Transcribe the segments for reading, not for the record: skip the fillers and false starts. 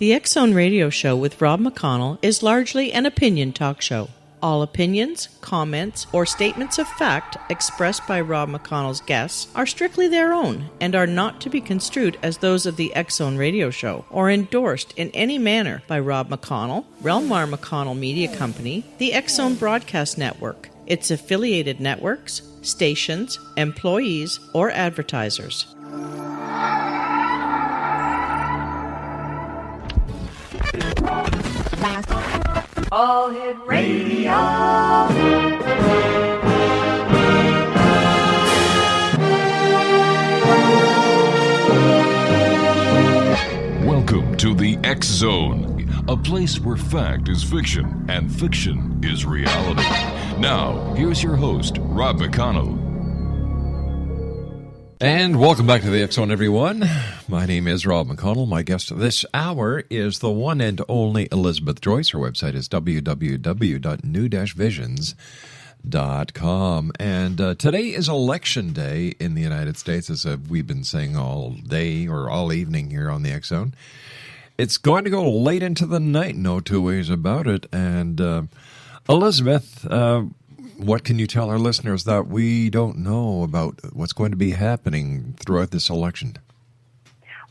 The X Zone Radio Show with Rob McConnell is largely an opinion talk show. All opinions, comments, or statements of fact expressed by Rob McConnell's guests are strictly their own and are not to be construed as those of the X Zone Radio Show or endorsed in any manner by Rob McConnell, Relmar McConnell Media Company, the X Zone Broadcast Network, its affiliated networks, stations, employees, or advertisers. All Hit Radio. Welcome to the X Zone, a place where fact is fiction and fiction is reality. Now, here's your host, Rob McConnell. And welcome back to the X Zone, everyone. My name is Rob McConnell. My guest this hour is the one and only Elizabeth Joyce. Her website is www.new-visions.com. And today is Election Day in the United States, as we've been saying all day or all evening here on the X Zone. It's going to go late into the night, no two ways about it. And Elizabeth, what can you tell our listeners that we don't know about what's going to be happening throughout this election?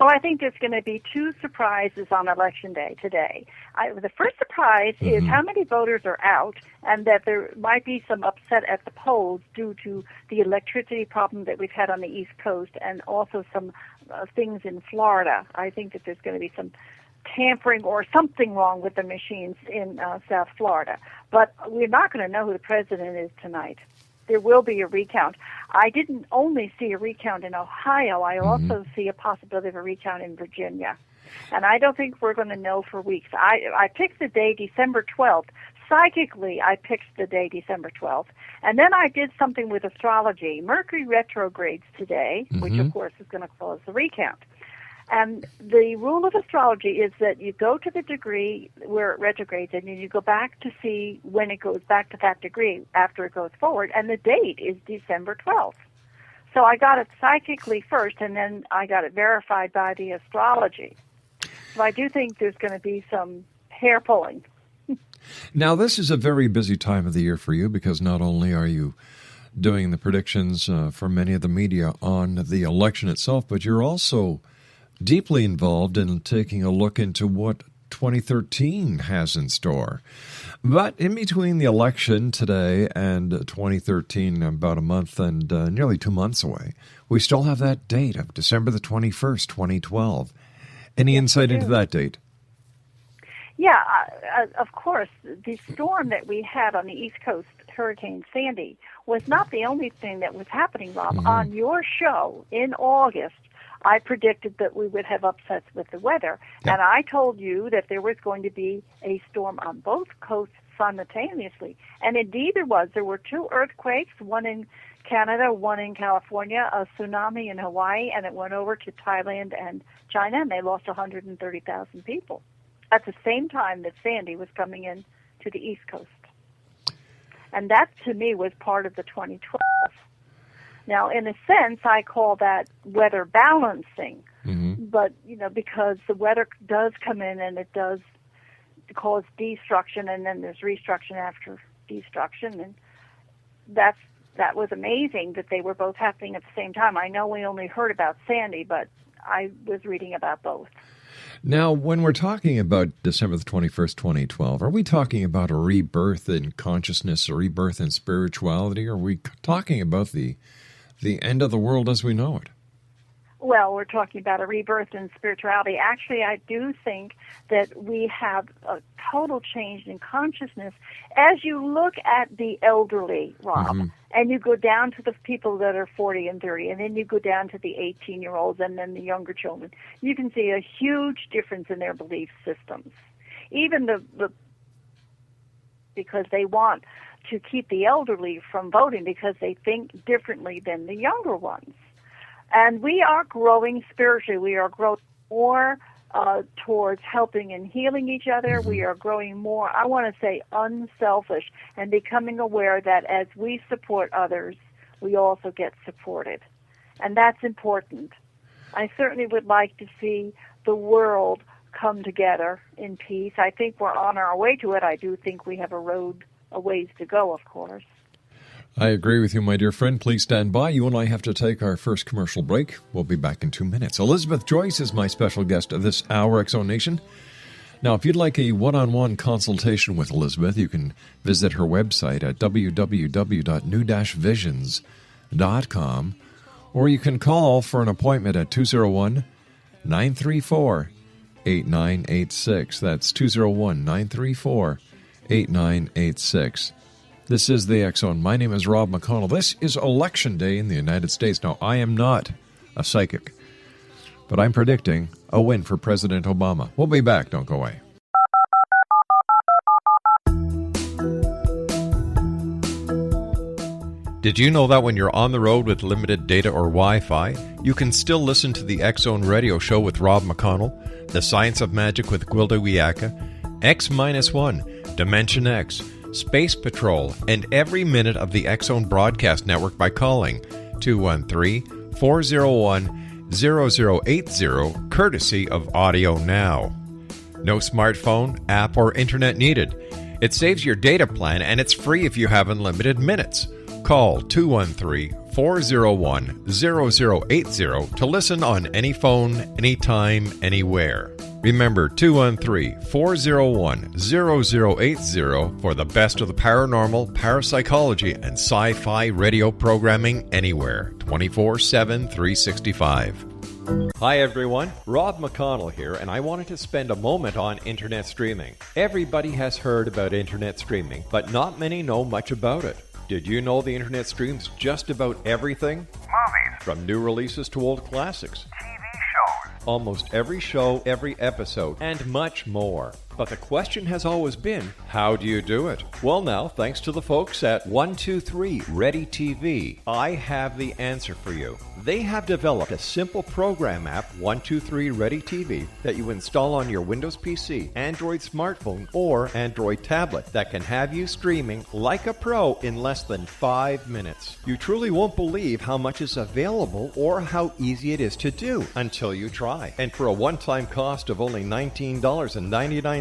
Well, I think there's going to be two surprises on Election Day today. The first surprise is how many voters are out, and that there might be some upset at the polls due to the electricity problem that we've had on the East Coast and also some things in Florida. I think that there's going to be some tampering or something wrong with the machines in South Florida. But we're not going to know who the president is tonight. There will be a recount. I didn't only see a recount in Ohio. I also see a possibility of a recount in Virginia. And I don't think we're going to know for weeks. I picked the day December 12th. Psychically, I picked the day December 12th. And then I did something with astrology. Mercury retrogrades today, which, of course, is going to cause the recount. And the rule of astrology is that you go to the degree where it retrogrades, and then you go back to see when it goes back to that degree after it goes forward, and the date is December 12th. So I got it psychically first, and then I got it verified by the astrology. So I do think there's going to be some hair pulling. Now, this is a very busy time of the year for you, because not only are you doing the predictions for many of the media on the election itself, but you're also deeply involved in taking a look into what 2013 has in store. But in between the election today and 2013, about a month and nearly 2 months away, we still have that date of December the 21st, 2012. Any insight into that date? Yeah, of course. The storm that we had on the East Coast, Hurricane Sandy, was not the only thing that was happening, Rob. On your show in August, I predicted that we would have upsets with the weather, and I told you that there was going to be a storm on both coasts simultaneously. And indeed there was. There were two earthquakes, one in Canada, one in California, a tsunami in Hawaii, and it went over to Thailand and China, and they lost 130,000 people at the same time that Sandy was coming in to the East Coast. And that, to me, was part of the 2012. Now, in a sense, I call that weather balancing, but, because the weather does come in and it does cause destruction, and then there's restruction after destruction, and that was amazing that they were both happening at the same time. I know we only heard about Sandy, but I was reading about both. Now, when we're talking about December the 21st, 2012, are we talking about a rebirth in consciousness, a rebirth in spirituality, or are we talking about the end of the world as we know it? Well, we're talking about a rebirth in spirituality. Actually, I do think that we have a total change in consciousness. As you look at the elderly, Rob, and you go down to the people that are 40 and 30, and then you go down to the 18-year-olds and then the younger children, you can see a huge difference in their belief systems. Even because they want to keep the elderly from voting because they think differently than the younger ones. And we are growing spiritually. We are growing more towards helping and healing each other. We are growing more, I want to say, unselfish and becoming aware that as we support others, we also get supported. And that's important. I certainly would like to see the world come together in peace. I think we're on our way to it. I do think we have a ways to go, of course. I agree with you, my dear friend. Please stand by. You and I have to take our first commercial break. We'll be back in 2 minutes. Elizabeth Joyce is my special guest of this hour, X Zone Nation. Now, if you'd like a one-on-one consultation with Elizabeth, you can visit her website at www.new-visions.com, or you can call for an appointment at 201-934-8986. That's 201-934-8986. This is the X Zone. My name is Rob McConnell. This is Election Day in the United States. Now, I am not a psychic, but I'm predicting a win for President Obama. We'll be back. Don't go away. Did you know that when you're on the road with limited data or Wi-Fi, you can still listen to the X Zone radio show with Rob McConnell, The Science of Magic with Gwilda Wiyaka, X-1, Dimension X, Space Patrol, and every minute of the X Zone broadcast network by calling 213-401-0080, courtesy of Audio Now. No smartphone, app, or internet needed. It saves your data plan, and it's free if you have unlimited minutes. Call 213-401-0080 to listen on any phone, anytime, anywhere. Remember, 213-401-0080 for the best of the paranormal, parapsychology, and sci-fi radio programming anywhere, 24/7, 365. Hi everyone, Rob McConnell here, and I wanted to spend a moment on internet streaming. Everybody has heard about internet streaming, but not many know much about it. Did you know the internet streams just about everything? Movies. From new releases to old classics. TV shows. Almost every show, every episode, and much more. But the question has always been, how do you do it? Well now, thanks to the folks at 123 Ready TV, I have the answer for you. They have developed a simple program app, 123 Ready TV, that you install on your Windows PC, Android smartphone, or Android tablet that can have you streaming like a pro in less than 5 minutes. You truly won't believe how much is available or how easy it is to do until you try. And for a one-time cost of only $19.99,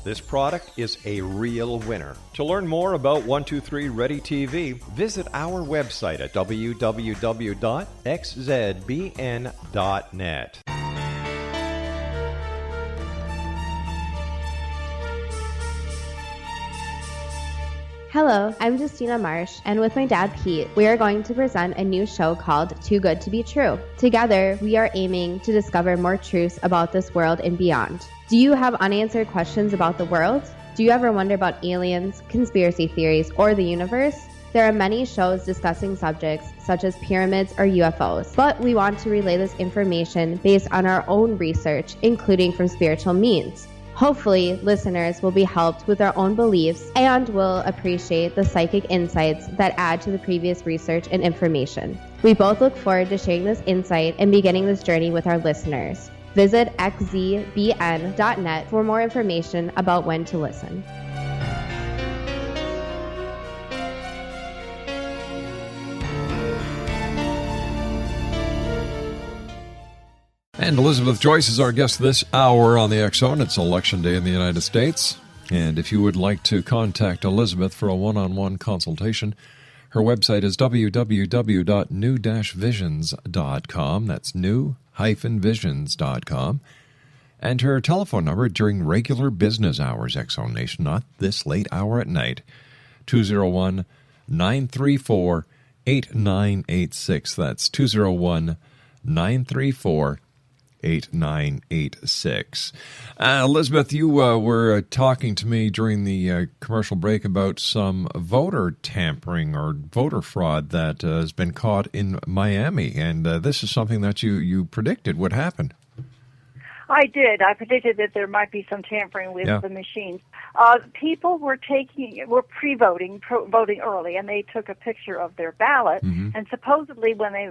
this product is a real winner. To learn more about 123 Ready TV, visit our website at www.xzbn.net. Hello, I'm Justina Marsh, and with my dad Pete, we are going to present a new show called Too Good to Be True. Together, we are aiming to discover more truths about this world and beyond. Do you have unanswered questions about the world? Do you ever wonder about aliens, conspiracy theories, or the universe? There are many shows discussing subjects such as pyramids or UFOs, but we want to relay this information based on our own research, including from spiritual means. Hopefully, listeners will be helped with their own beliefs and will appreciate the psychic insights that add to the previous research and information. We both look forward to sharing this insight and beginning this journey with our listeners. Visit xzbn.net for more information about when to listen. And Elizabeth Joyce is our guest this hour on the X Zone. It's Election Day in the United States. And if you would like to contact Elizabeth for a one-on-one consultation, her website is www.new-visions.com. That's new-visions.com. And her telephone number during regular business hours, X Zone Nation, not this late hour at night, 201-934-8986. That's 201-934-8986. 8986. Elizabeth, you were talking to me during the commercial break about some voter tampering or voter fraud that has been caught in Miami, and this is something that you predicted would happen. I did. I predicted that there might be some tampering with the machines. People were pre-voting, voting early, and they took a picture of their ballot. Mm-hmm. And supposedly, when they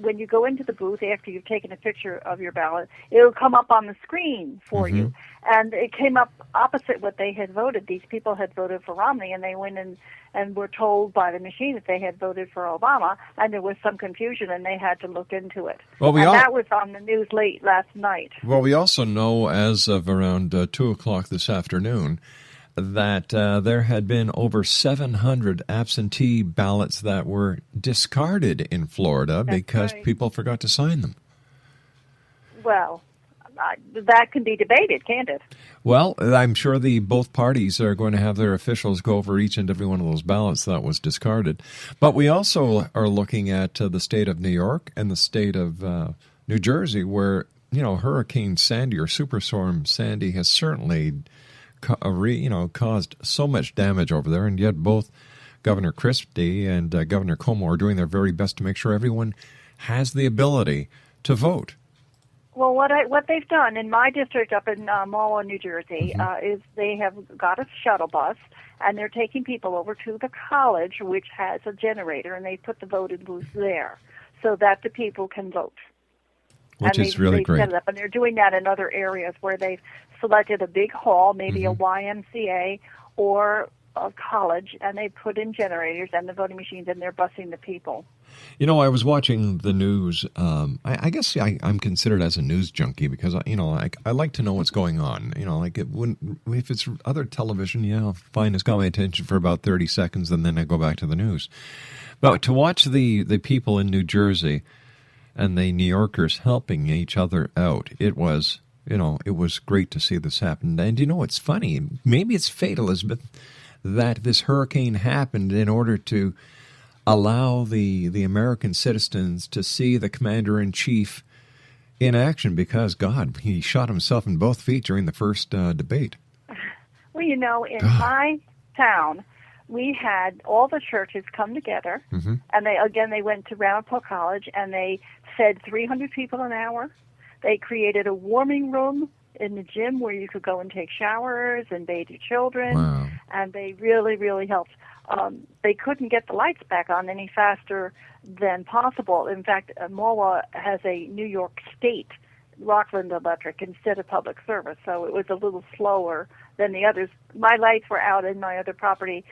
when you go into the booth after you've taken a picture of your ballot, it'll come up on the screen for you. And it came up opposite what they had voted. These people had voted for Romney, and they went in and were told by the machine that they had voted for Obama, and there was some confusion, and they had to look into it. Well, that was on the news late last night. Well, we also know as of around 2 o'clock this afternoon that there had been over 700 absentee ballots that were discarded in Florida because people forgot to sign them. Well, that can be debated, can't it? Well, I'm sure both parties are going to have their officials go over each and every one of those ballots that was discarded. But we also are looking at the state of New York and the state of New Jersey, where Hurricane Sandy or Superstorm Sandy has certainly caused so much damage over there, and yet both Governor Christie and Governor Cuomo are doing their very best to make sure everyone has the ability to vote. Well, what they've done in my district up in Marlborough, New Jersey, is they have got a shuttle bus, and they're taking people over to the college, which has a generator, and they put the voting booths there so that the people can vote. Which is really great. Set it up, and they're doing that in other areas where they've selected a big hall, maybe a YMCA or a college, and they put in generators and the voting machines, and they're busing the people. I was watching the news. I guess I'm considered as a news junkie because I like to know what's going on. If it's other television, fine, it's got my attention for about 30 seconds, and then I go back to the news. But to watch the people in New Jersey and the New Yorkers helping each other out, it was great to see this happen. And it's funny, maybe it's fate, Elizabeth, that this hurricane happened in order to allow the American citizens to see the commander-in-chief in action because, God, he shot himself in both feet during the first debate. Well, in my town, we had all the churches come together, and they went to Ramapo College, and they fed 300 people an hour. They created a warming room in the gym where you could go and take showers and bathe your children, and they really, really helped. They couldn't get the lights back on any faster than possible. In fact, MOA has a New York State Rockland Electric instead of public service, so it was a little slower than the others. My lights were out in my other property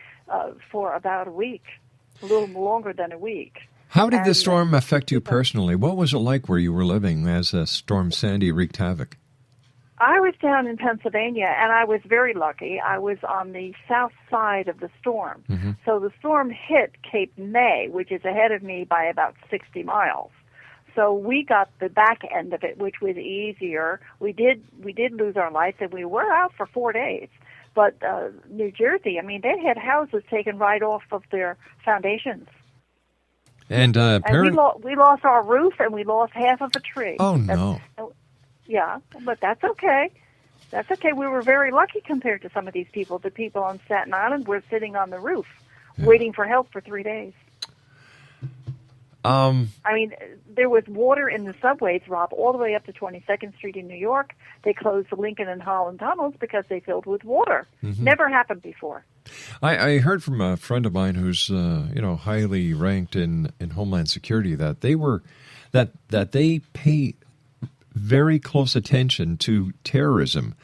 for about a week, a little longer than a week. How did this storm affect you personally? What was it like where you were living as Storm Sandy wreaked havoc? I was down in Pennsylvania, and I was very lucky. I was on the south side of the storm. So the storm hit Cape May, which is ahead of me by about 60 miles. So we got the back end of it, which was easier. We did lose our lights, and we were out for 4 days. But New Jersey, they had houses taken right off of their foundations. And we lost our roof, and we lost half of a tree. Oh, no. Yeah, but that's okay. That's okay. We were very lucky compared to some of these people. The people on Staten Island were sitting on the roof waiting for help for 3 days. There was water in the subways, Rob, all the way up to 22nd Street in New York. They closed the Lincoln and Holland tunnels because they filled with water. Never happened before. I heard from a friend of mine who's highly ranked in Homeland Security that they pay very close attention to terrorism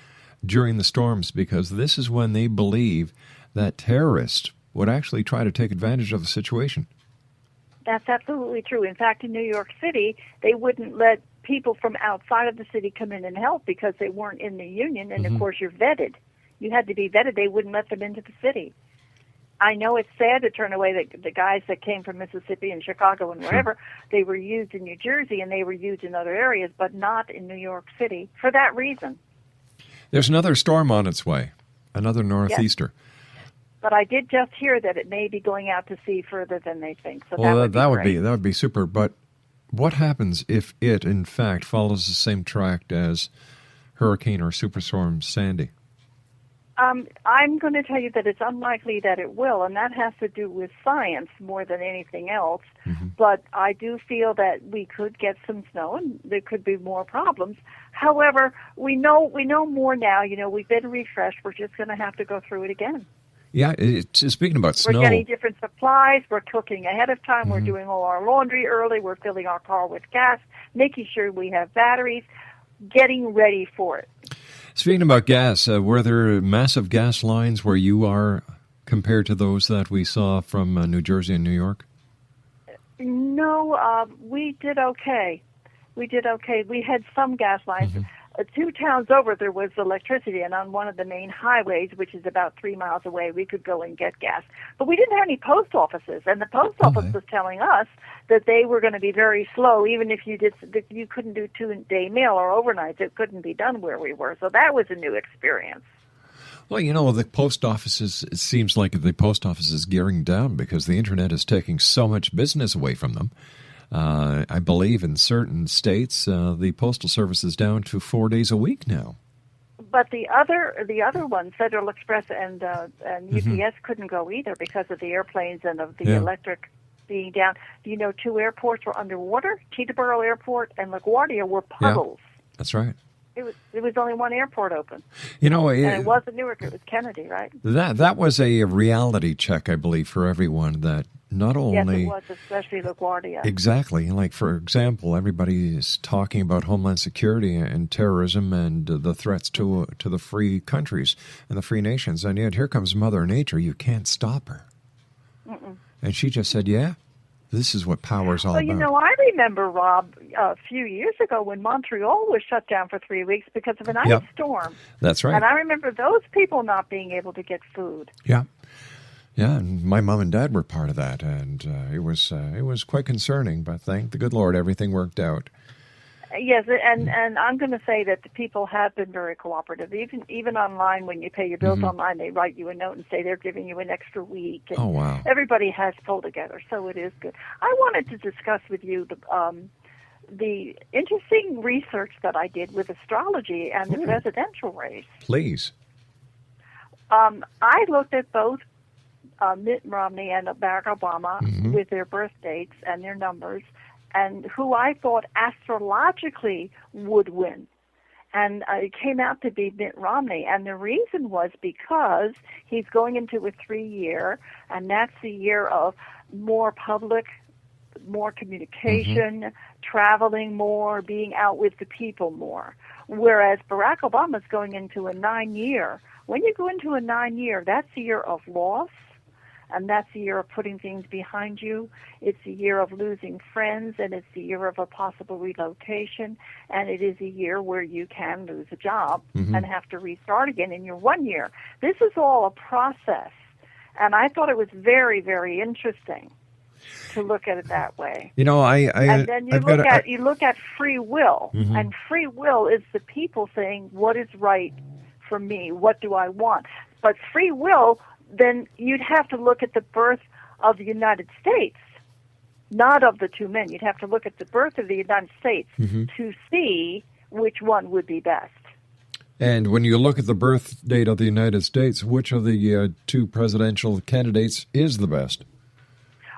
during the storms because this is when they believe that terrorists would actually try to take advantage of the situation. That's absolutely true. In fact, in New York City, they wouldn't let people from outside of the city come in and help because they weren't in the union, and of course you're vetted. You had to be vetted. They wouldn't let them into the city. I know it's sad to turn away the guys that came from Mississippi and Chicago and wherever. They were used in New Jersey and they were used in other areas, but not in New York City for that reason. There's another storm on its way, another northeaster. Yes. But I did just hear that it may be going out to sea further than they think. So well, that would be super. But what happens if it, in fact, follows the same track as Hurricane or Superstorm Sandy? I'm going to tell you that it's unlikely that it will, and that has to do with science more than anything else. But I do feel that we could get some snow, and there could be more problems. However, we know more now. We've been refreshed. We're just going to have to go through it again. Yeah, speaking about snow. We're getting different supplies. We're cooking ahead of time. We're doing all our laundry early. We're filling our car with gas, making sure we have batteries, getting ready for it. Speaking about gas, were there massive gas lines where you are compared to those that we saw from New Jersey and New York? No, we did okay. We had some gas lines. 2 towns over, there was electricity, and on one of the main highways, which is about 3 miles away, we could go and get gas. But we didn't have any post offices, and the post office was telling us that they were going to be very slow. Even if you couldn't do 2-day mail or overnights, it couldn't be done where we were. So that was a new experience. Well, the post offices, it seems like the post office is gearing down because the Internet is taking so much business away from them. I believe in certain states, the Postal Service is down to 4 days a week now. But the other ones, Federal Express and UPS, couldn't go either because of the airplanes and of the electric being down. 2 airports were underwater. Teterboro Airport and LaGuardia were puddles. Yeah, that's right. It was only one airport open. And it wasn't Newark, it was Kennedy, right? That was a reality check, I believe, for everyone that not only... Yes, it was, especially LaGuardia. Exactly. Like, for example, everybody is talking about Homeland Security and terrorism and the threats to the free countries and the free nations. And yet here comes Mother Nature. You can't stop her. And she just said, yeah, this is what power's all about. I remember, Rob, a few years ago when Montreal was shut down for 3 weeks because of an ice storm. That's right. And I remember those people not being able to get food. Yeah. Yeah, and my mom and dad were part of that, and it was quite concerning, but thank the good Lord, everything worked out. Yes, and I'm going to say that the people have been very cooperative. Even online, when you pay your bills online, they write you a note and say they're giving you an extra week. And oh, wow. Everybody has pulled together, so it is good. I wanted to discuss with you the interesting research that I did with astrology and the presidential race. Please. I looked at both Mitt Romney and Barack Obama with their birth dates and their numbers, and who I thought astrologically would win. And it came out to be Mitt Romney. And the reason was because he's going into a 3-year, and that's the year of more public, more communication, traveling more, being out with the people more. Whereas Barack Obama's going into a 9-year. When you go into a 9-year, that's a year of loss. And that's the year of putting things behind you. It's a year of losing friends, and it's the year of a possible relocation, and it is a year where you can lose a job and have to restart again in your 1 year. This is all a process, and I thought it was very, very interesting to look at it that way. And then you look at free will, and free will is the people saying, what is right for me? What do I want? But free will, then you'd have to look at the birth of the United States, not of the two men. You'd have to look at the birth of the United States to see which one would be best. And when you look at the birth date of the United States, which of the two presidential candidates is the best?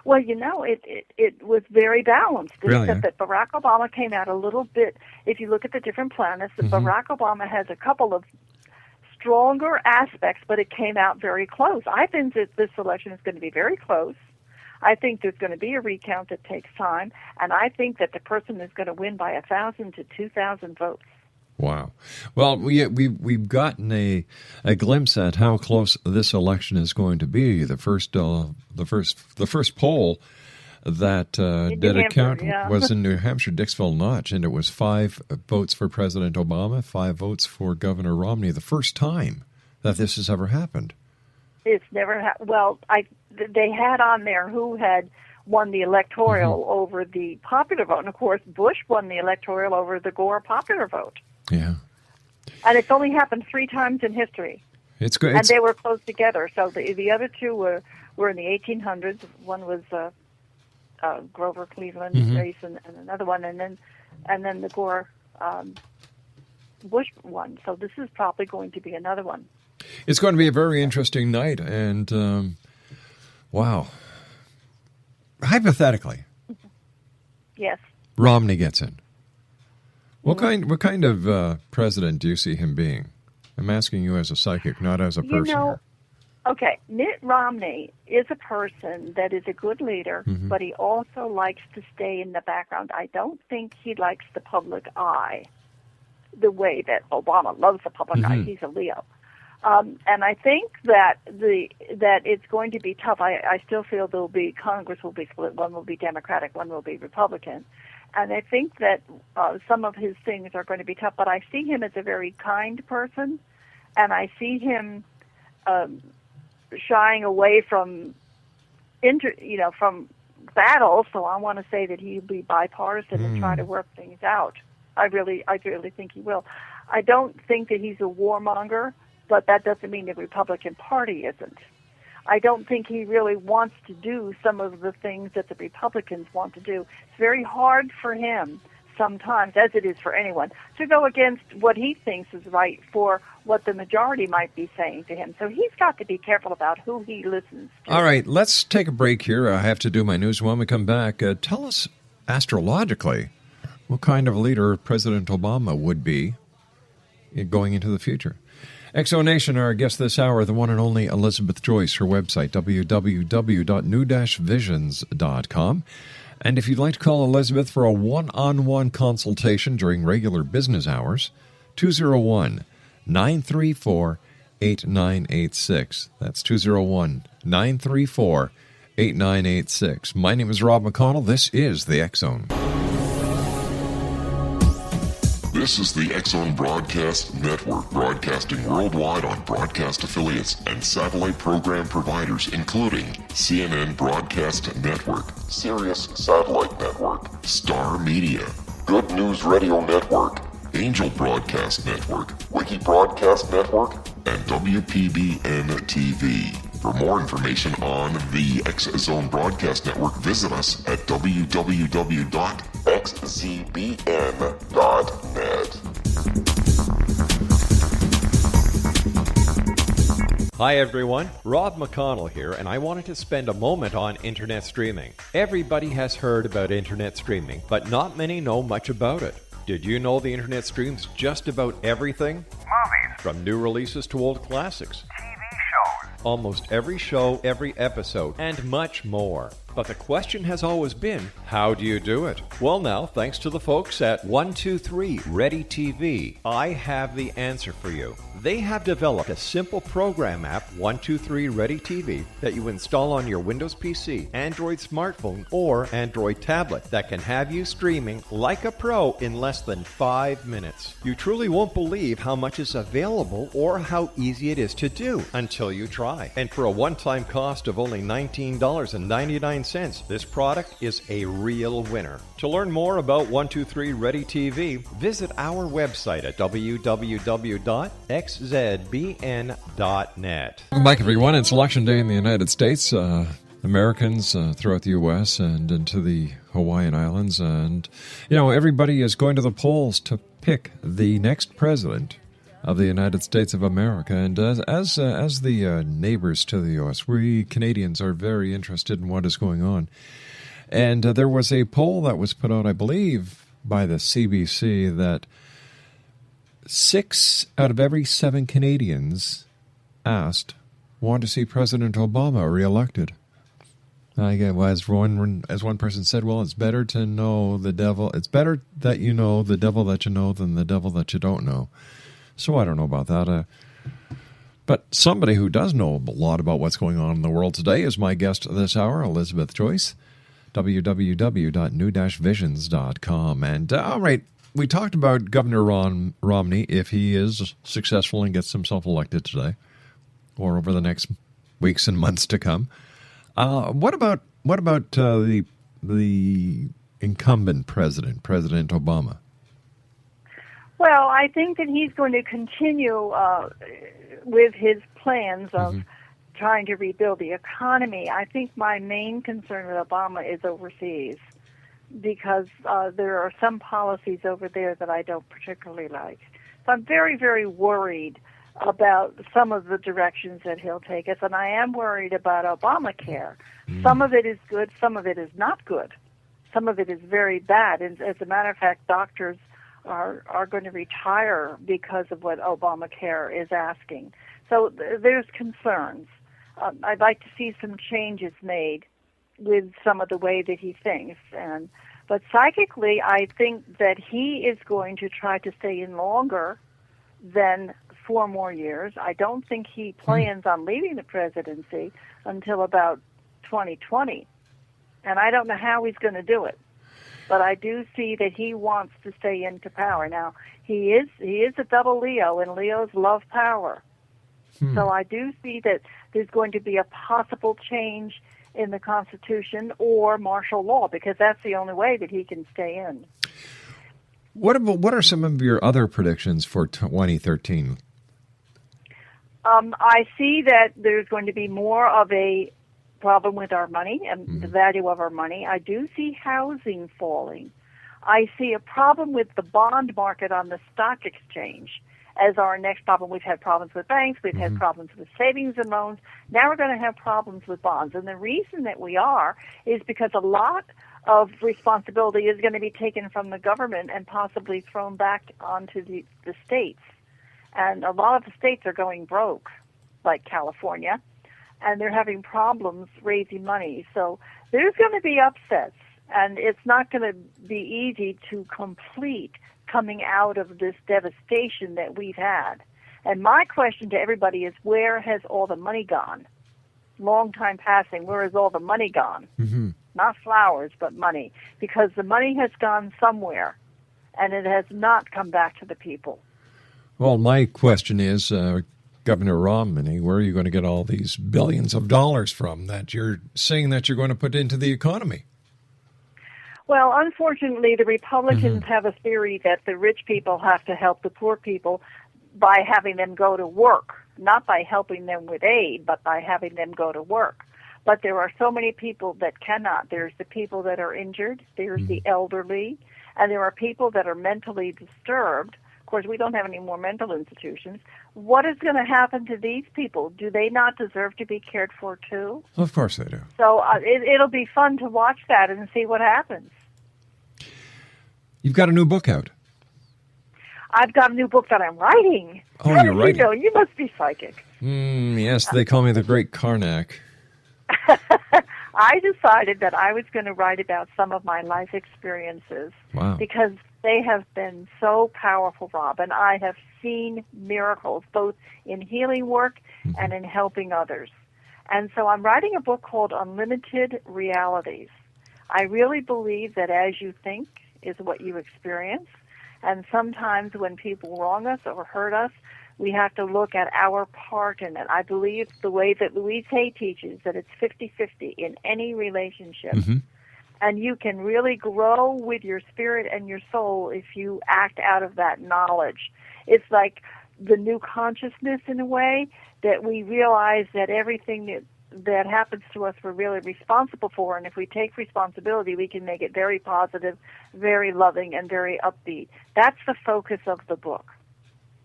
Well, it was very balanced, really, except that Barack Obama came out a little bit. If you look at the different planets, Barack Obama has a couple of stronger aspects, but it came out very close. I think that this election is going to be very close. I think there's going to be a recount that takes time, and I think that the person is going to win by 1,000 to 2,000 votes. Wow. Well, we've gotten a glimpse at how close this election is going to be. The first poll that did a count was in New Hampshire, Dixville Notch, and it was 5 votes for President Obama, 5 votes for Governor Romney. The first time that this has ever happened. It's never they had on there who had won the electoral over the popular vote, and of course Bush won the electoral over the Gore popular vote. Yeah. And it's only happened 3 times in history. It's good. And they were close together. So the other two were in the 1800s. One was Grover Cleveland race, and another one, and then the Gore Bush one. So this is probably going to be another one. It's going to be a very interesting night, and wow. Hypothetically, yes, Romney gets in. What kind of president do you see him being? I'm asking you as a psychic, not as a person. Okay, Mitt Romney is a person that is a good leader, but he also likes to stay in the background. I don't think he likes the public eye the way that Obama loves the public eye. He's a Leo. And I think that it's going to be tough. I still feel Congress will be split. One will be Democratic, one will be Republican. And I think that some of his things are going to be tough. But I see him as a very kind person, and I see him shying away from battle. So I want to say that he'll be bipartisan and try to work things out. I really think he will. I don't think that he's a warmonger, but that doesn't mean the Republican Party isn't. I don't think he really wants to do some of the things that the Republicans want to do. It's very hard for him sometimes, as it is for anyone, to go against what he thinks is right for what the majority might be saying to him. So he's got to be careful about who he listens to. All right, let's take a break here. I have to do my news. When we come back, tell us astrologically what kind of leader President Obama would be going into the future. Exonation, our guest this hour, the one and only Elizabeth Joyce, her website, www.new-visions.com. And if you'd like to call Elizabeth for a one-on-one consultation during regular business hours, 201-934-8986. That's 201-934-8986. My name is Rob McConnell. This is the X Zone. This is the X Zone Broadcast Network, broadcasting worldwide on broadcast affiliates and satellite program providers, including CNN Broadcast Network, Sirius Satellite Network, Star Media, Good News Radio Network, Angel Broadcast Network, Wiki Broadcast Network, and WPBN TV. For more information on the X Zone Broadcast Network, visit us at www.xzbn.net. Hi everyone, Rob McConnell here, and I wanted to spend a moment on internet streaming. Everybody has heard about internet streaming, but not many know much about it. Did you know the internet streams just about everything? Movies. From new releases to old classics. TV shows. Almost every show, every episode, and much more. But the question has always been, how do you do it? Well now, thanks to the folks at 123 Ready TV, I have the answer for you. They have developed a simple program app, 123 Ready TV, that you install on your Windows PC, Android smartphone, or Android tablet that can have you streaming like a pro in less than 5 minutes. You truly won't believe how much is available or how easy it is to do until you try. And for a one-time cost of only $19.99, this product is a real winner. To learn more about 123 Ready TV, visit our website at www.xzbn.net. Welcome back, everyone. It's Election Day in the United States. Americans throughout the U.S. and into the Hawaiian Islands. And, everybody is going to the polls to pick the next president of the United States of America. And as the neighbors to the U.S., we Canadians are very interested in what is going on. And there was a poll that was put out, I believe, by the CBC that 6 out of every 7 Canadians asked want to see President Obama reelected. As one person said, well, it's better to know the devil. It's better that you know the devil that you know than the devil that you don't know. So I don't know about that. But somebody who does know a lot about what's going on in the world today is my guest this hour, Elizabeth Joyce, www.new-visions.com. And, all right, we talked about Governor Romney, if he is successful and gets himself elected today or over the next weeks and months to come. What about the incumbent president, President Obama? Well, I think that he's going to continue with his plans of trying to rebuild the economy. I think my main concern with Obama is overseas, because there are some policies over there that I don't particularly like. So I'm very, very worried about some of the directions that he'll take us, and I am worried about Obamacare. Some of it is good, some of it is not good. Some of it is very bad. And as a matter of fact, doctors are going to retire because of what Obamacare is asking. So there's concerns. I'd like to see some changes made with some of the way that he thinks. But psychically, I think that he is going to try to stay in longer than 4 more years. I don't think he plans on leaving the presidency until about 2020. And I don't know how he's going to do it. But I do see that he wants to stay into power. Now, he is a double Leo, and Leos love power. So I do see that there's going to be a possible change in the Constitution or martial law, because that's the only way that he can stay in. What are some of your other predictions for 2013? I see that there's going to be more of a problem with our money and the value of our money. I do see housing falling. I see a problem with the bond market on the stock exchange as our next problem. We've had problems with banks. We've had problems with savings and loans. Now we're going to have problems with bonds. And the reason that we are is because a lot of responsibility is going to be taken from the government and possibly thrown back onto the states. And a lot of the states are going broke, like California, and they're having problems raising money. So there's going to be upsets, and it's not going to be easy to complete coming out of this devastation that we've had. And my question to everybody is, where has all the money gone? Long time passing, where has all the money gone? Not flowers, but money. Because the money has gone somewhere, and it has not come back to the people. Well, my question is, Governor Romney, where are you going to get all these billions of dollars from that you're saying that you're going to put into the economy? Well, unfortunately, the Republicans have a theory that the rich people have to help the poor people by having them go to work, not by helping them with aid, but by having them go to work. But there are so many people that cannot. There's the people that are injured, there's the elderly, and there are people that are mentally disturbed. Of course, we don't have any more mental institutions. What is going to happen to these people? Do they not deserve to be cared for, too? Of course they do. So it'll be fun to watch that and see what happens. You've got a new book out. I've got a new book that I'm writing. Oh, How you're did writing? You know? You must be psychic. Yes, they call me the Great Karnak. I decided that I was going to write about some of my life experiences. Wow. Because they have been so powerful, Rob, and I have seen miracles both in healing work and in helping others. And so I'm writing a book called Unlimited Realities. I really believe that as you think is what you experience, and sometimes when people wrong us or hurt us, we have to look at our part in it. I believe the way that Louise Hay teaches, that it's 50-50 in any relationship. And you can really grow with your spirit and your soul if you act out of that knowledge. It's like the new consciousness in a way, that we realize that everything that happens to us we're really responsible for, and if we take responsibility, we can make it very positive, very loving, and very upbeat. That's the focus of the book,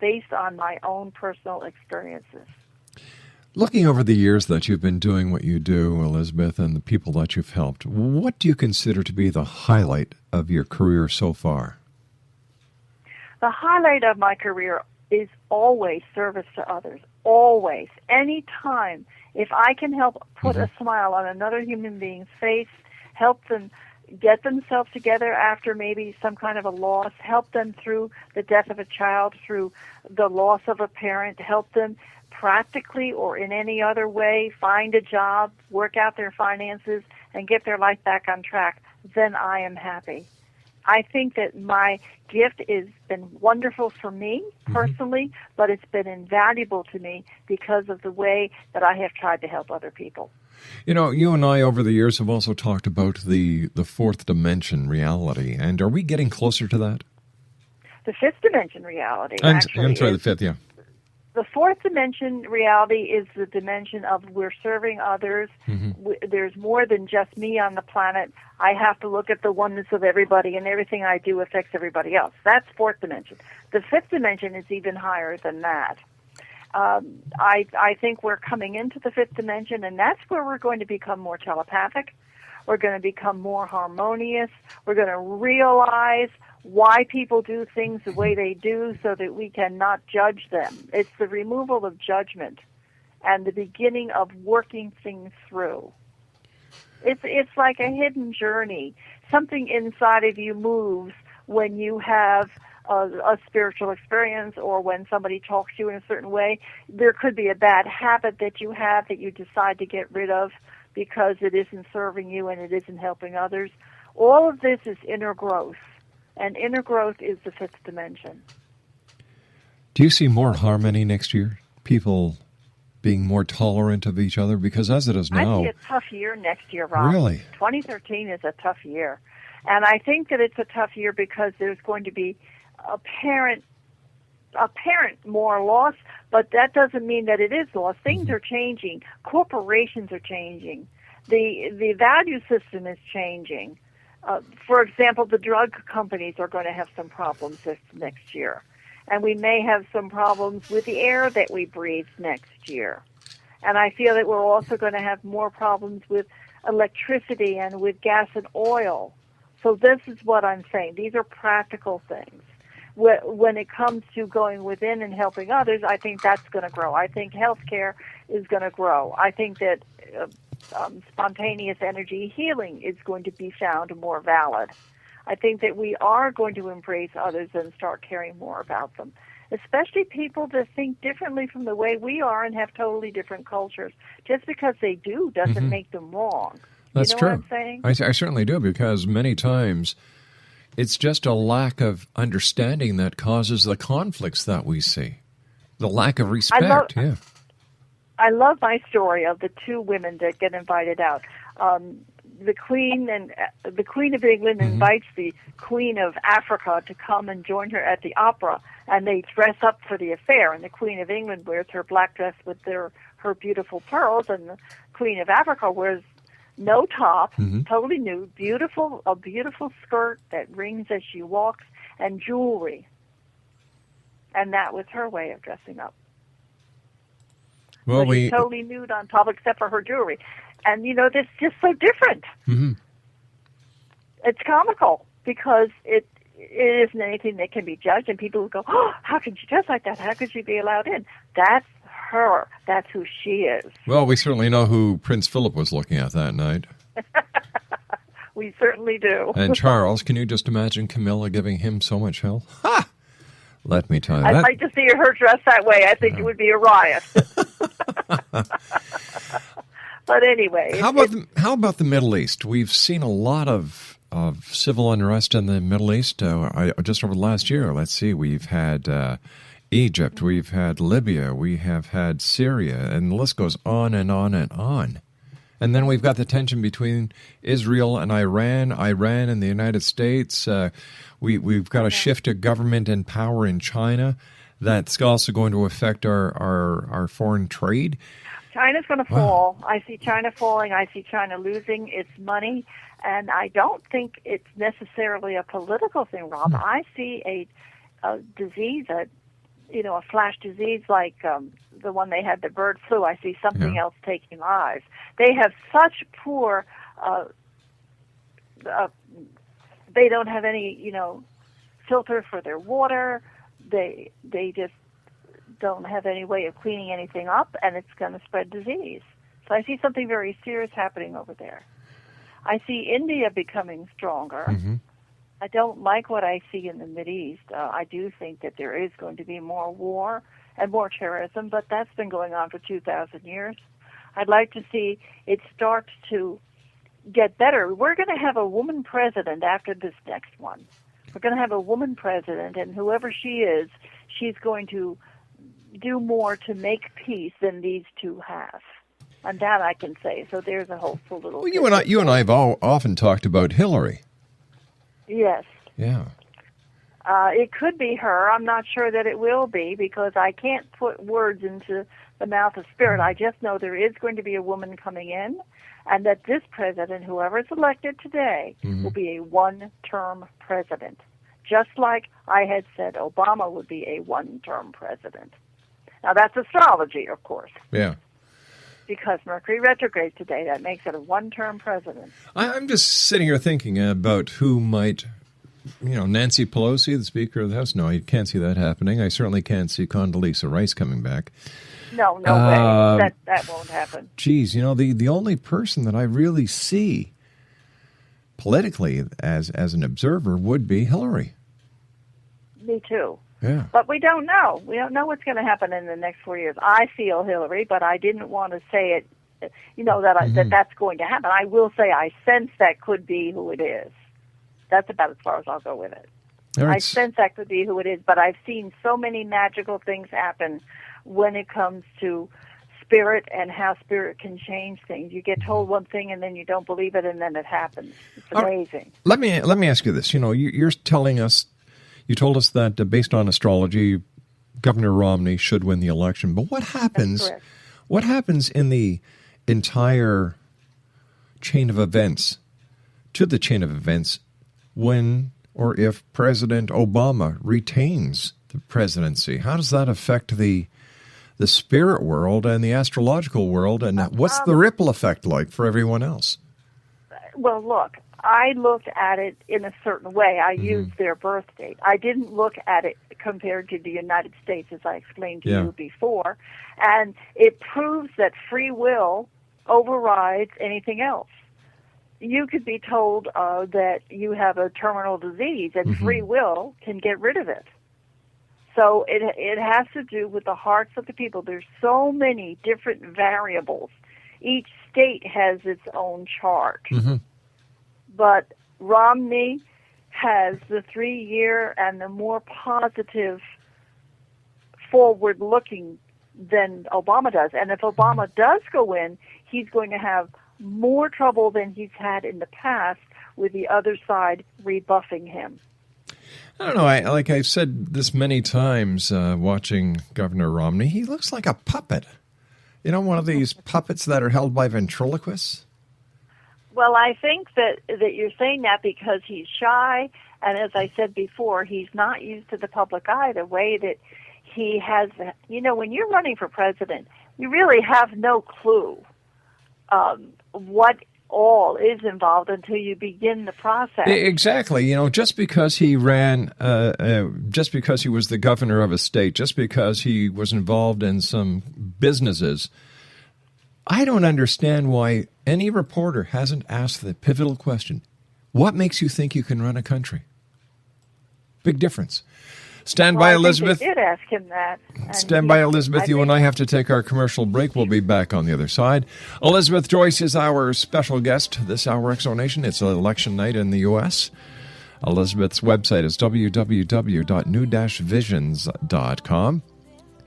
based on my own personal experiences. Looking over the years that you've been doing what you do, Elizabeth, and the people that you've helped, what do you consider to be the highlight of your career so far? The highlight of my career is always service to others. Always. Any time. If I can help put a smile on another human being's face, help them get themselves together after maybe some kind of a loss, help them through the death of a child, through the loss of a parent, help them practically or in any other way find a job, work out their finances, and get their life back on track, then I am happy. I think that my gift has been wonderful for me personally, but it's been invaluable to me because of the way that I have tried to help other people. You know, you and I over the years have also talked about the fourth dimension reality, and are we getting closer to that? The fifth dimension reality, I'm sorry, the fifth, yeah. The fourth dimension reality is the dimension of we're serving others. There's more than just me on the planet. I have to look at the oneness of everybody, and everything I do affects everybody else. That's fourth dimension. The fifth dimension is even higher than that. I think we're coming into the fifth dimension, and that's where we're going to become more telepathic. We're going to become more harmonious. We're going to realize why people do things the way they do so that we cannot judge them. It's the removal of judgment and the beginning of working things through. It's like a hidden journey. Something inside of you moves when you have a spiritual experience, or when somebody talks to you in a certain way. There could be a bad habit that you have that you decide to get rid of because it isn't serving you and it isn't helping others. All of this is inner growth, and inner growth is the fifth dimension. Do you see more harmony next year? People being more tolerant of each other? Because as it is now... I see a tough year next year, Rob. Really? 2013 is a tough year. And I think that it's a tough year because there's going to be apparent more loss, but that doesn't mean that it is loss. Things are changing. Corporations are changing. The value system is changing. For example, the drug companies are going to have some problems this next year. And we may have some problems with the air that we breathe next year. And I feel that we're also going to have more problems with electricity and with gas and oil. So this is what I'm saying. These are practical things. When it comes to going within and helping others, I think that's going to grow. I think healthcare is going to grow. I think that spontaneous energy healing is going to be found more valid. I think that we are going to embrace others and start caring more about them, especially people that think differently from the way we are and have totally different cultures. Just because they do doesn't make them wrong. That's you know true. What I'm saying? I certainly do, because many times it's just a lack of understanding that causes the conflicts that we see. The lack of respect, I love my story of the two women that get invited out. The Queen of England invites the Queen of Africa to come and join her at the opera, and they dress up for the affair. And the Queen of England wears her black dress with her beautiful pearls, and the Queen of Africa wears no top, totally nude, a beautiful skirt that rings as she walks, and jewelry. And that was her way of dressing up. Well, she's totally nude on top except for her jewelry. And, this is just so different. It's comical because it isn't anything that can be judged, and people will go, oh, how can she dress like that? How could she be allowed in? That's her. That's who she is. Well, we certainly know who Prince Philip was looking at that night. We certainly do. And Charles, can you just imagine Camilla giving him so much hell? Ha! Let me tell you I'd that. like to see her dressed that way. I think it would be a riot. But anyway. How about the Middle East? We've seen a lot of civil unrest in the Middle East just over the last year. Let's see. We've had Egypt. We've had Libya. We have had Syria. And the list goes on and on and on. And then we've got the tension between Israel and Iran and the United States. We've got a shift of government and power in China that's also going to affect our foreign trade. China's going to fall. I see China falling. I see China losing its money. And I don't think it's necessarily a political thing, Rob. I see a disease, a flash disease like the one they had, the bird flu. I see something else taking lives. They have such poor, they don't have any, filter for their water. They just don't have any way of cleaning anything up, and it's going to spread disease. So I see something very serious happening over there. I see India becoming stronger. I don't like what I see in the Mideast. I do think that there is going to be more war and more terrorism, but that's been going on for 2,000 years. I'd like to see it start to get better. We're going to have a woman president after this next one. We're going to have a woman president, and whoever she is, she's going to do more to make peace than these two have. And that I can say. So there's a hopeful little... Well, you and I have often talked about Hillary. Yes. Yeah. It could be her. I'm not sure that it will be because I can't put words into the mouth of spirit. I just know there is going to be a woman coming in, and that this president, whoever is elected today, will be a one-term president. Just like I had said Obama would be a one-term president. Now, that's astrology, of course. Yeah. Because Mercury retrograde today, that makes it a one-term president. I'm just sitting here thinking about who might Nancy Pelosi, the Speaker of the House. No, I can't see that happening. I certainly can't see Condoleezza Rice coming back. No way. That won't happen. Geez, the only person that I really see politically as an observer would be Hillary. Me too. Yeah. But we don't know. We don't know what's going to happen in the next 4 years. I feel Hillary, but I didn't want to say it, that that's going to happen. I will say I sense that could be who it is. That's about as far as I'll go with it. Right. I sense that could be who it is, but I've seen so many magical things happen when it comes to spirit and how spirit can change things. You get told one thing and then you don't believe it, and then it happens. It's amazing. Let me ask you this. You're telling us, you told us that based on astrology, Governor Romney should win the election. But what happens? That's correct. What happens in the entire chain of events, when or if President Obama retains the presidency? How does that affect the spirit world and the astrological world, and what's the ripple effect like for everyone else? Well, look, I looked at it in a certain way. I used their birth date. I didn't look at it compared to the United States, as I explained to you before, and it proves that free will overrides anything else. You could be told that you have a terminal disease, and free will can get rid of it. So it has to do with the hearts of the people. There's so many different variables. Each state has its own chart. But Romney has the 3-year and the more positive forward-looking than Obama does. And if Obama does go in, he's going to have more trouble than he's had in the past with the other side rebuffing him. I don't know. Like I've said this many times watching Governor Romney, he looks like a puppet. One of these puppets that are held by ventriloquists. Well, I think that you're saying that because he's shy, and as I said before, he's not used to the public eye the way that he has. When you're running for president, you really have no clue what all is involved until you begin the process. Exactly. Just because he ran, just because he was the governor of a state, just because he was involved in some businesses, I don't understand why any reporter hasn't asked the pivotal question, what makes you think you can run a country? Big difference. Stand by, Elizabeth. I did ask him that. Stand by, Elizabeth. You and I have to take our commercial break. We'll be back on the other side. Elizabeth Joyce is our special guest this hour, Exonation. It's election night in the U.S. Elizabeth's website is www.new-visions.com.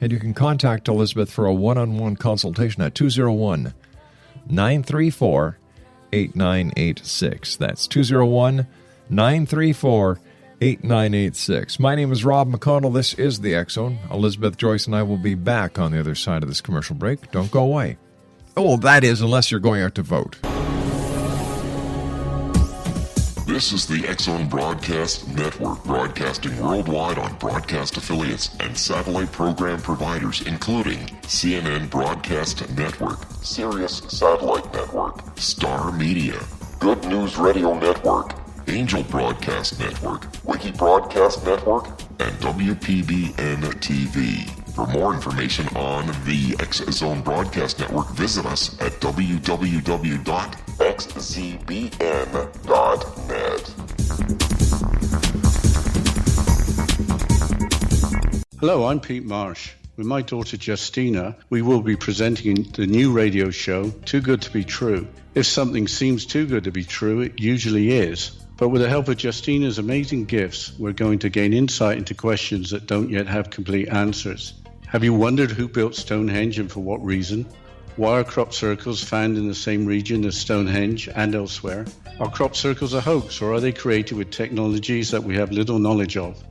And you can contact Elizabeth for a one-on-one consultation at 201-934-8986. That's 201-934-8986. My name is Rob McConnell. This is the X Zone. Elizabeth Joyce and I will be back on the other side of this commercial break. Don't go away. Oh, well, that is, unless you're going out to vote. This is the X Zone Broadcast Network, broadcasting worldwide on broadcast affiliates and satellite program providers, including CNN Broadcast Network, Sirius Satellite Network, Star Media, Good News Radio Network, Angel Broadcast Network, Wiki Broadcast Network, and WPBN TV. For more information on the X Zone Broadcast Network, visit us at www.xzbn.net. Hello, I'm Pete Marsh. With my daughter Justina, we will be presenting the new radio show, Too Good to Be True. If something seems too good to be true, it usually is. But with the help of Justina's amazing gifts, we're going to gain insight into questions that don't yet have complete answers. Have you wondered who built Stonehenge and for what reason? Why are crop circles found in the same region as Stonehenge and elsewhere? Are crop circles a hoax, or are they created with technologies that we have little knowledge of?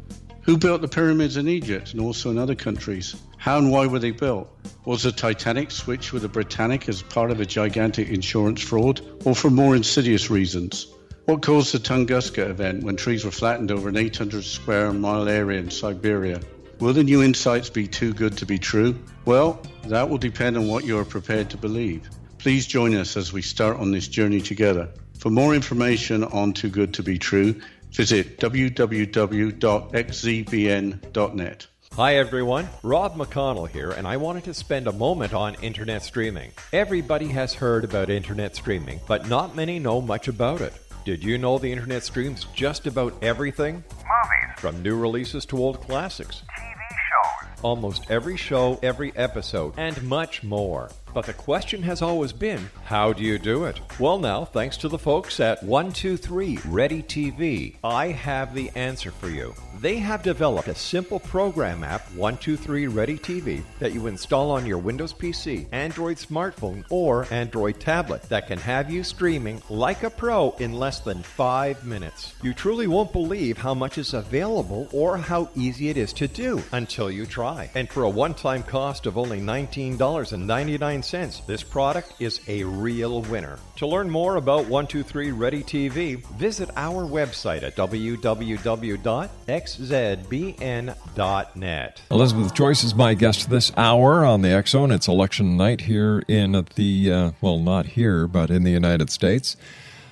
Who built the pyramids in Egypt and also in other countries? How and why were they built? Was the Titanic switched with the Britannic as part of a gigantic insurance fraud, or for more insidious reasons? What caused the Tunguska event when trees were flattened over an 800 square mile area in Siberia? Will the new insights be too good to be true? Well, that will depend on what you are prepared to believe. Please join us as we start on this journey together. For more information on Too Good to Be True, Visit www.xzbn.net. Hi everyone, Rob McConnell here, and I wanted to spend a moment on internet streaming. Everybody has heard about internet streaming, but not many know much about it. Did you know the internet streams just about everything? Movies. From new releases to old classics. TV shows. Almost every show, every episode, and much more. But the question has always been, how do you do it? Well now, thanks to the folks at 123 Ready TV, I have the answer for you. They have developed a simple program app, 123 Ready TV, that you install on your Windows PC, Android smartphone, or Android tablet that can have you streaming like a pro in less than 5 minutes. You truly won't believe how much is available or how easy it is to do until you try. And for a one-time cost of only $19.99, this product is a real winner. To learn more about 123 Ready TV, visit our website at www.xzbn.net. Elizabeth Joyce is my guest this hour on the X Zone. It's election night here in the, well, not here, but in the United States.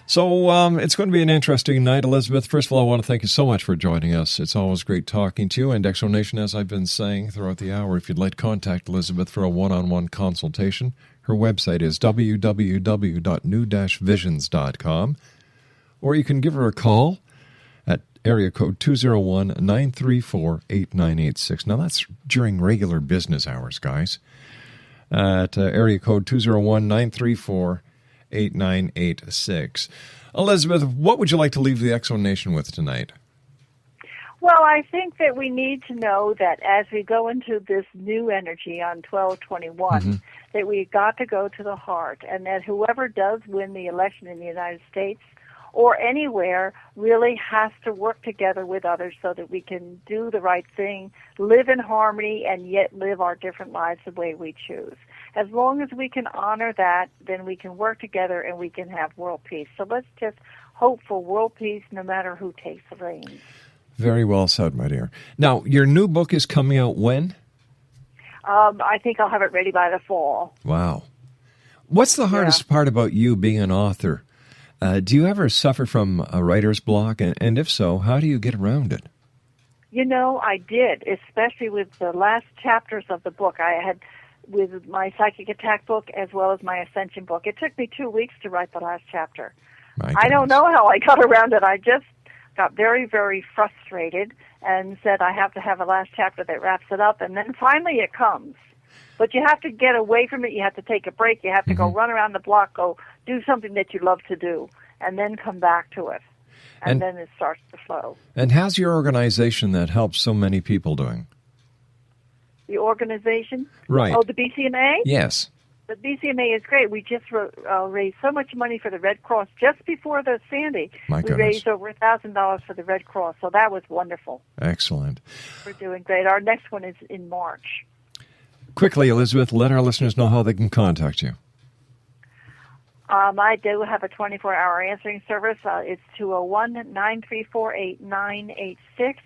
So it's going to be an interesting night, Elizabeth. First of all, I want to thank you so much for joining us. It's always great talking to you. And X Zone Nation, as I've been saying throughout the hour, if you'd like to contact Elizabeth for a one-on-one consultation, her website is www.new-visions.com, or you can give her a call at area code 201-934-8986. Now, that's during regular business hours, guys, at area code 201-934-8986. Elizabeth, what would you like to leave the X Zone Nation with tonight? Well, I think that we need to know that as we go into this new energy on 12/21, that we got to go to the heart, and that whoever does win the election in the United States or anywhere really has to work together with others so that we can do the right thing, live in harmony, and yet live our different lives the way we choose. As long as we can honor that, then we can work together and we can have world peace. So let's just hope for world peace no matter who takes the reins. Very well said, my dear. Now, your new book is coming out when? I think I'll have it ready by the fall. Wow. What's the hardest part about you being an author? Do you ever suffer from a writer's block? And if so, how do you get around it? You know, I did, especially with the last chapters of the book. I had with my Psychic Attack book as well as my Ascension book. It took me 2 weeks to write the last chapter. I don't know how I got around it. I just got very, very frustrated and said I have to have a last chapter that wraps it up, and then finally it comes. But you have to get away from it. You have to take a break. You have to go run around the block, go do something that you love to do, and then come back to it. And then it starts to flow. And how's your organization that helps so many people doing? The organization? Right. Oh, the BCMA? Yes. The BCMA is great. We just raised so much money for the Red Cross just before the Sandy. My goodness. We raised over $1,000 for the Red Cross, so that was wonderful. Excellent. We're doing great. Our next one is in March. Quickly, Elizabeth, let our listeners know how they can contact you. I do have a 24-hour answering service. It's 201-934-8986,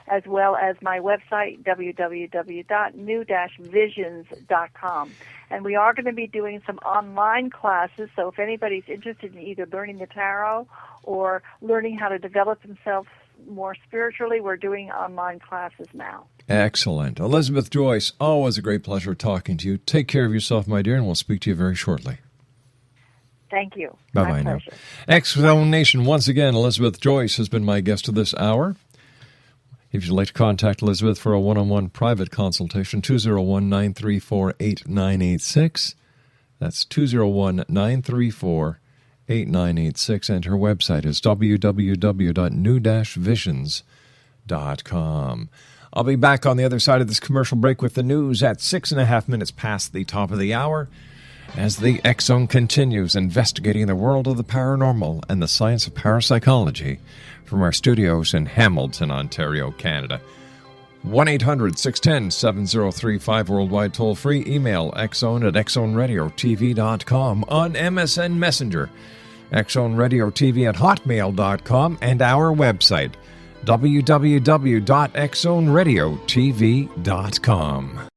as well as my website, www.new-visions.com. And we are going to be doing some online classes, so if anybody's interested in either learning the tarot or learning how to develop themselves more spiritually, we're doing online classes now. Excellent. Elizabeth Joyce, always a great pleasure talking to you. Take care of yourself, my dear, and we'll speak to you very shortly. Thank you. Bye-bye now. X Zone Nation, once again, Elizabeth Joyce has been my guest of this hour. If you'd like to contact Elizabeth for a one-on-one private consultation, 201-934-8986. That's 201-934-8986. And her website is www.new-visions.com. I'll be back on the other side of this commercial break with the news at 6.5 minutes past the top of the hour as the X Zone continues investigating the world of the paranormal and the science of parapsychology from our studios in Hamilton, Ontario, Canada. 1-800-610-7035 worldwide toll-free. Email xzone@xzoneradiotv.com, on MSN Messenger, xzoneradiotv@hotmail.com, and our website, www.xzoneradiotv.com.